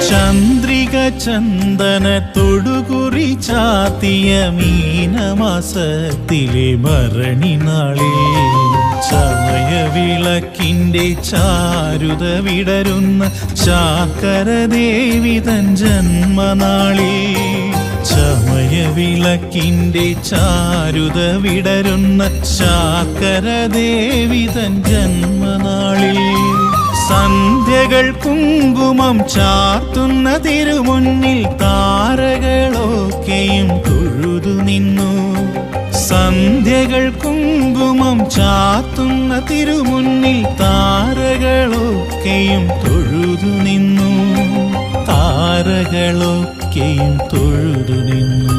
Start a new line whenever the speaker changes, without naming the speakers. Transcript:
ചന്ദ്രിക ചന്ദന തൊടുകുറി ചാത്തിയ മീനമാസത്തിലെ ഭരണി നാളിൽ ചമയവിളക്കിൻ്റെ ചാരുത വിടരുന്ന ചാക്കരദേവി തൻ ജന്മനാളിൽ ചമയവിളക്കിൻ്റെ ചാരുത വിടരുന്ന ചാക്കരദേവി തൻ ജന്മനാളിൽ സന്ധ്യകൾ കുങ്കുമം ചാർത്തുന്ന തിരുമുന്നിൽ താരകളൊക്കെയും തൊഴുതു നിന്നു. സന്ധ്യകൾ കുങ്കുമം ചാർത്തുന്ന തിരുമുന്നിൽ താരകളൊക്കെയും തൊഴുതു നിന്നു. താരകളൊക്കെയും തൊഴുതു നിന്നു.